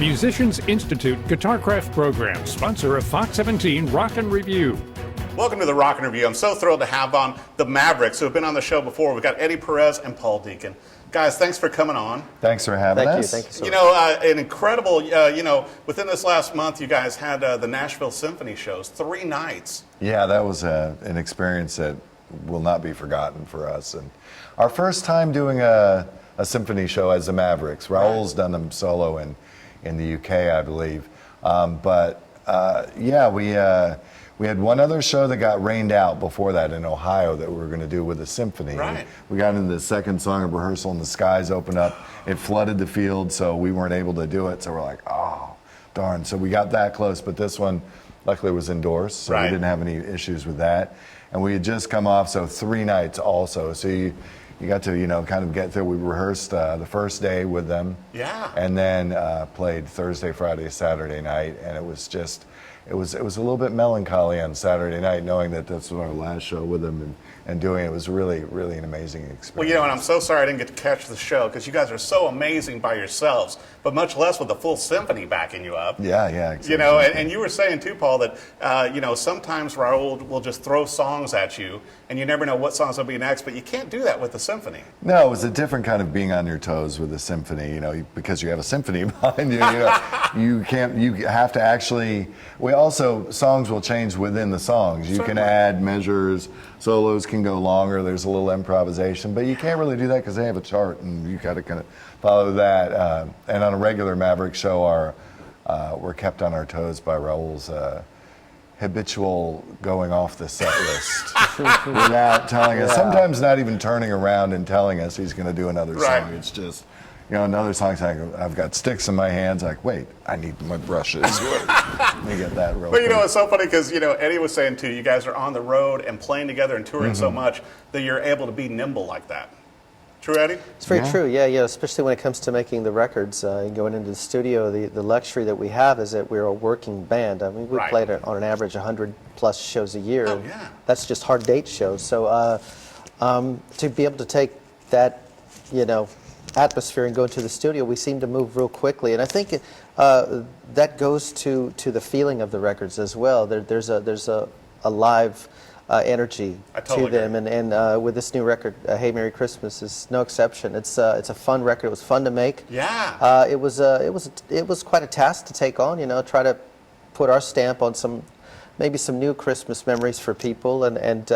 Musicians Institute Guitarcraft Program, sponsor of Fox 17 Rock and Review. Welcome to the Rock and Review. I'm so thrilled to have on the Mavericks, who have been on the show before. We've got Eddie Perez and Paul Deakin. Guys, thanks for coming on. Thanks for having us. Thank you so much. You know, an incredible, within this last month, you guys had the Nashville Symphony shows, 3 nights. Yeah, that was an experience that will not be forgotten for us. And our first time doing a symphony show as the Mavericks. Raul's done them solo in the UK, I believe. We had one other show that got rained out before that in Ohio that we were going to do with the symphony. Right. We got into the second song of rehearsal and the skies opened up. It flooded the field, so we weren't able to do it. So we're like, oh, darn. So we got that close, but this one luckily was indoors, so we didn't have any issues with that. And we had just come off, so 3 nights also. So you got to, kind of get through. We rehearsed the first day with them. Yeah. And then played Thursday, Friday, Saturday night, and it was just, it was a little bit melancholy on Saturday night, knowing that this was our last show with them and doing it. It was really, really an amazing experience. Well, and I'm so sorry I didn't get to catch the show, because you guys are so amazing by yourselves, but much less with the full symphony backing you up. Yeah, exactly. And you were saying too, Paul, that, sometimes Raul will just throw songs at you, and you never know what songs will be next, but you can't do that with the symphony. No, it was a different kind of being on your toes with the symphony, because you have a symphony behind you. You have to actually, songs will change within the songs. You can add measures, solos can go longer, there's a little improvisation, but you can't really do that because they have a chart and you got to kind of follow that. And on a regular Maverick show, we're kept on our toes by Raul's habitual going off the set list without telling us, sometimes not even turning around and telling us he's going to do another song. It's just, another song's like, I've got sticks in my hands, like, wait, I need my brushes. Let me get that real quick. It's so funny because, Eddie was saying too, you guys are on the road and playing together and touring so much that you're able to be nimble like that. True, Eddie? It's very true, yeah, especially when it comes to making the records. Going into the studio, the luxury that we have is that we're a working band. I mean, we played on an average 100-plus shows a year. Oh, yeah. That's just hard date shows. So to be able to take that, atmosphere and go into the studio, we seem to move real quickly. And I think that goes to the feeling of the records as well. There's a live energy to them, and with this new record, "Hey Merry Christmas" is no exception. It's a fun record. It was fun to make. Yeah. It was quite a task to take on. Try to put our stamp on maybe some new Christmas memories for people, and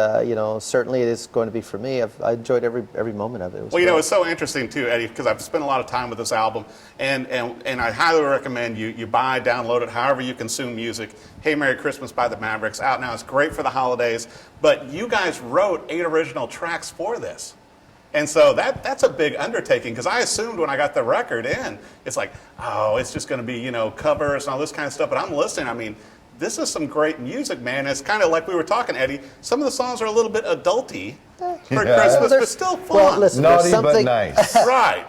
certainly it is going to be for me. I enjoyed every moment of it. It's so interesting too, Eddie, because I've spent a lot of time with this album, and I highly recommend you buy, download it, however you consume music. Hey Merry Christmas by the Mavericks, out now. It's great for the holidays, but you guys wrote 8 original tracks for this. And so that's a big undertaking, because I assumed when I got the record in, it's like, oh, it's just going to be, covers and all this kind of stuff, but I'm listening, I mean, this is some great music, man. It's kind of like we were talking, Eddie. Some of the songs are a little bit adulty for Christmas, but still fun. Well, listen, naughty but nice.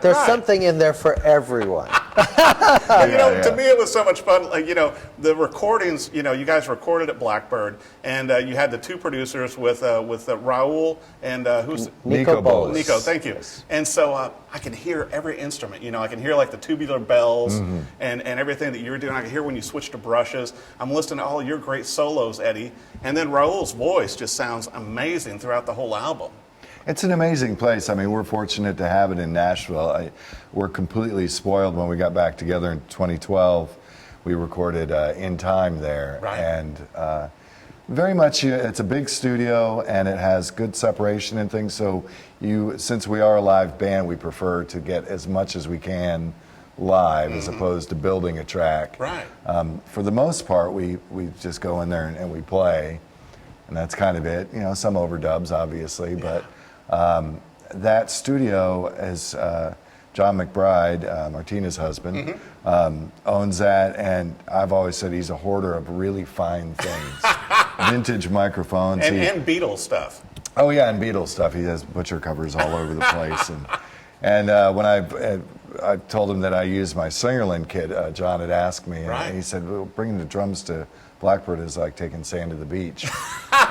There's something in there for everyone. To me, it was so much fun. Like, the recordings. You guys recorded at Blackbird, and you had the 2 producers with Raul and who's Nico Bolas. Nico, thank you. Yes. And so I can hear every instrument. I can hear like the tubular bells and everything that you were doing. I can hear when you switched to brushes. I'm listening to all your great solos, Eddie, and then Raul's voice just sounds amazing throughout the whole album. It's an amazing place. I mean, we're fortunate to have it in Nashville. We're completely spoiled. When we got back together in 2012, we recorded In Time there. Right. And very much, it's a big studio, and it has good separation and things. So since we are a live band, we prefer to get as much as we can live as opposed to building a track. Right. For the most part, we just go in there and we play, and that's kind of it. Some overdubs, obviously, but that studio is John McBride, Martina's husband, owns that, and I've always said he's a hoarder of really fine things. Vintage microphones. And Beatles stuff. Oh yeah, and Beatles stuff. He has butcher covers all over the place. And when I told him that I used my Singerland kit, John had asked me, and he said, well, bringing the drums to Blackbird is like taking sand to the beach.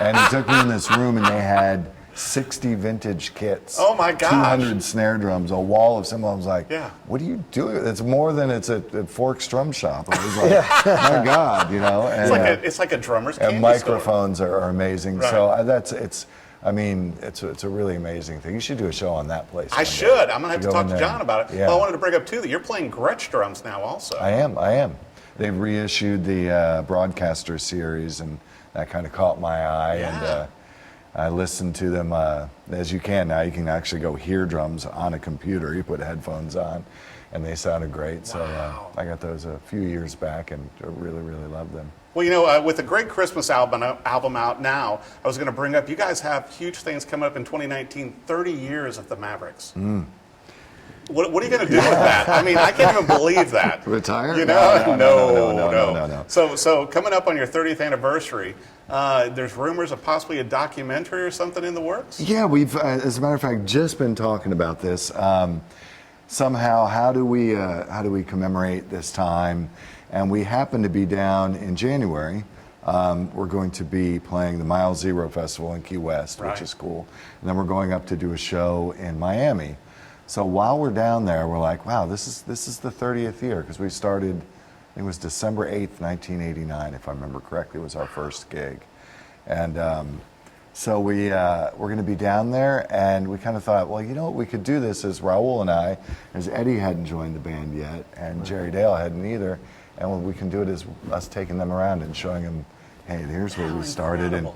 And he took me in this room, and they had 60 vintage kits. Oh my gosh. 200 snare drums, a wall of cymbals. I was like, Yeah. what are you doing? It's more than it's a Forks drum shop. I was like, my God, you know. And, It's like a drummer's candy and store. microphones are amazing. Right. So it's a really amazing thing. You should do a show on that place. I one day. should. I'm going to have to Go talk in to there. John about it. Yeah. Well, I wanted to bring up, too, that you're playing Gretsch drums now also. I am. They've reissued the Broadcaster series, and that kind of caught my eye. Yeah. And I listened to them as you can now. You can actually go hear drums on a computer. You put headphones on, and they sounded great. So I got those a few years back, and I really, really love them. Well, you know, with the great Christmas album out now, I was going to bring up, you guys have huge things coming up in 2019, 30 years of the Mavericks. What are you going to do with that? I mean, I can't even believe that. Retire? You know? No. So coming up on your 30th anniversary, there's rumors of possibly a documentary or something in the works? Yeah, we've, as a matter of fact, just been talking about this. Somehow, how do we commemorate this time? And we happen to be down in January. We're going to be playing the Mile Zero Festival in Key West, Right. which is cool. And then we're going up to do a show in Miami. So while we're down there, we're like, wow, this is the 30th year, because we started, I think it was December 8th, 1989, if I remember correctly, was our first gig. And so we're going to be down there, and we kind of thought, well, you know what, we could do this as Raul and I, as Eddie hadn't joined the band yet, and Jerry Dale hadn't either, and what we can do it is us taking them around and showing them, hey, here's where we started. And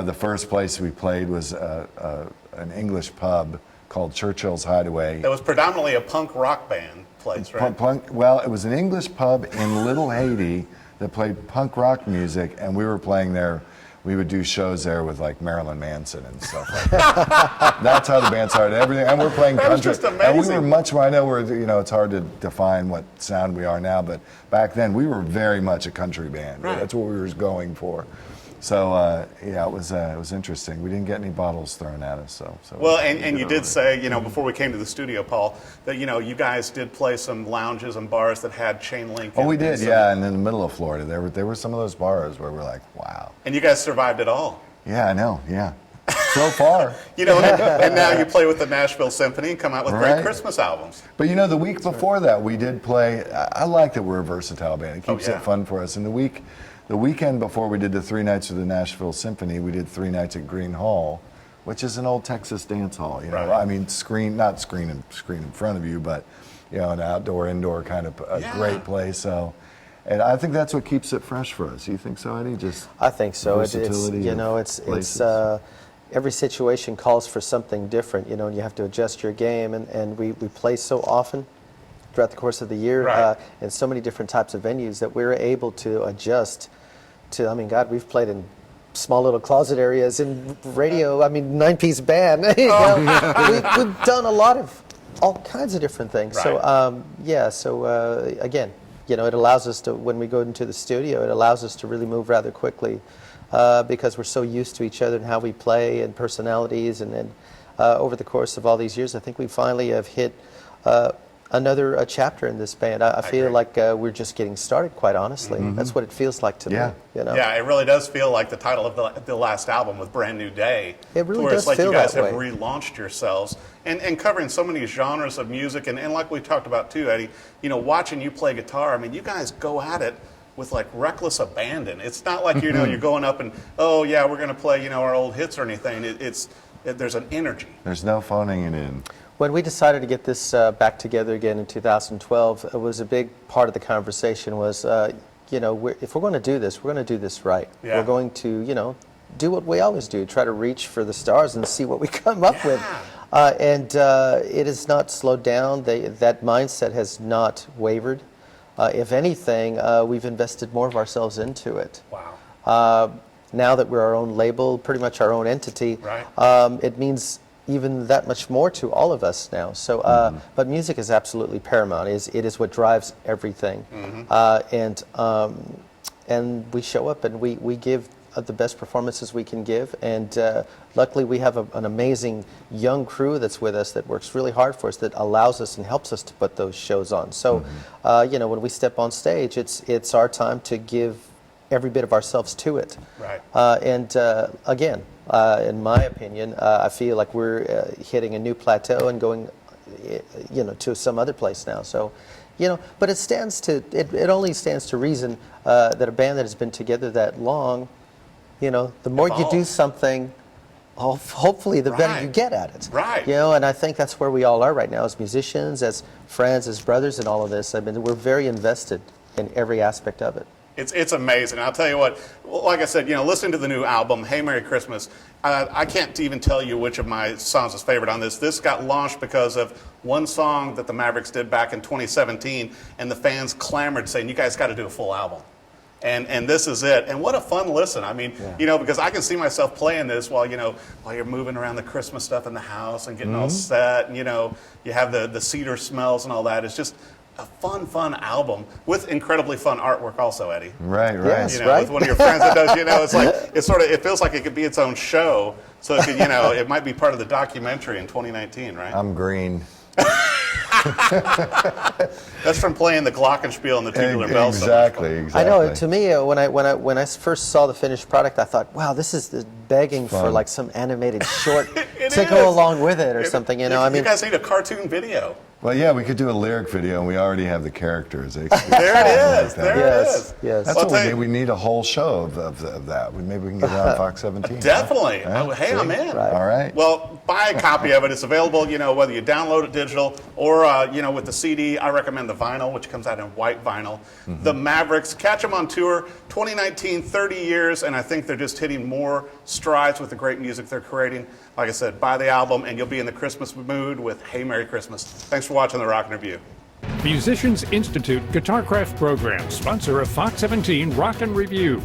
the first place we played was an English pub called Churchill's Hideaway. It was predominantly a punk rock band place, right? Well, it was an English pub in Little Haiti that played punk rock music, and we were playing there. We would do shows there with like Marilyn Manson and stuff like that. That's how the band started. Everything, and we're playing That was country. just And we amazing. were much more. I know it's hard to define what sound we are now, but back then we were very much a country band. Right. That's what we were going for. So yeah, it was interesting. We didn't get any bottles thrown at us. So Well, and you did say, before we came to the studio, Paul, that, you guys did play some lounges and bars that had chain link. Oh, we did, yeah. And in the middle of Florida, there were some of those bars where we're like, wow. And you guys survived it all. Yeah, I know. Yeah. So far. And now you play with the Nashville Symphony and come out with great Right. Christmas albums. But the week before that, we did play. I like that we're a versatile band. It keeps yeah. it fun for us. And the weekend before we did the 3 nights of the Nashville Symphony, we did 3 nights at Green Hall, which is an old Texas dance hall. Right. I mean, not screen in front of you, but an outdoor, indoor kind of a great place. So, and I think that's what keeps it fresh for us. You think so, Eddie? I think so. It's versatility of places. every situation calls for something different, and you have to adjust your game. And we play so often throughout the course of the year Right. in so many different types of venues that we're able to adjust to. I mean, God, we've played in small little closet areas in radio. I mean, 9-piece band. We've done a lot of all kinds of different things. Right. So again, it allows us to, when we go into the studio, it allows us to really move rather quickly because we're so used to each other and how we play and personalities. And then over the course of all these years, I think we finally have hit another chapter in this band. I feel agree. like we're just getting started, quite honestly. That's what it feels like to Yeah. me. Yeah, it really does feel like the title of the last album with Brand New Day. It really where does it's like feel you guys that have way. relaunched yourselves and covering so many genres of music. And like we talked about too, Eddie, watching you play guitar, I mean, you guys go at it with like reckless abandon. It's not like, you're going up and, oh yeah, we're going to play, our old hits or anything. There's an energy. There's no phoning it in. When we decided to get this back together again in 2012, it was a big part of the conversation was, if we're going to do this, we're going to do this right. Yeah. We're going to, do what we always do, try to reach for the stars and see what we come up with. And it has not slowed down. That mindset has not wavered. If anything, we've invested more of ourselves into it. Wow. Now that we're our own label, pretty much our own entity, Right. it means even that much more to all of us now. So, but music is absolutely paramount. It is what drives everything. And we show up and we give the best performances we can give. And luckily we have an amazing young crew that's with us that works really hard for us, that allows us and helps us to put those shows on. So, when we step on stage, it's our time to give every bit of ourselves to it. Right. And again, in my opinion. I feel like we're hitting a new plateau and going, to some other place now. So, but it only stands to reason that a band that has been together that long, the more you do something, hopefully the better you get at it. Right. And I think that's where we all are right now as musicians, as friends, as brothers, and all of this. I mean, we're very invested in every aspect of it. It's amazing. I'll tell you what, like I said, listening to the new album, Hey Merry Christmas, I can't even tell you which of my songs is favorite on this. This got launched because of one song that the Mavericks did back in 2017, and the fans clamored saying, you guys got to do a full album. And this is it. And what a fun listen. I mean, because I can see myself playing this while you're moving around the Christmas stuff in the house and getting all set, and, you have the cedar smells and all that. It's just a fun album with incredibly fun artwork also, Eddie. Right. Yes, With one of your friends that does, it's like, it feels like it could be its own show. So it could, it might be part of the documentary in 2019, right? I'm green. That's from playing the glockenspiel and the tubular bells. Exactly. I know. To me, when I first saw the finished product, I thought, wow, this is begging for like some animated short to go along with it or something. You guys need a cartoon video. Well, yeah, we could do a lyric video, and we already have the characters. There it is. There it is. Yes. That's what we need. We need a whole show of that. Maybe we can get it on Fox 17. Definitely. Huh? Hey, I'm in. Right. All right. Well, buy a copy of it. It's available, whether you download it digital or, with the CD. I recommend the vinyl, which comes out in white vinyl. The Mavericks, catch them on tour. 2019, 30 years, and I think they're just hitting more strides with the great music they're creating. Like I said, buy the album, and you'll be in the Christmas mood with Hey Merry Christmas. Thanks for watching the Rock and Review. Musicians Institute Guitarcraft program, sponsor of Fox 17 Rock and Review.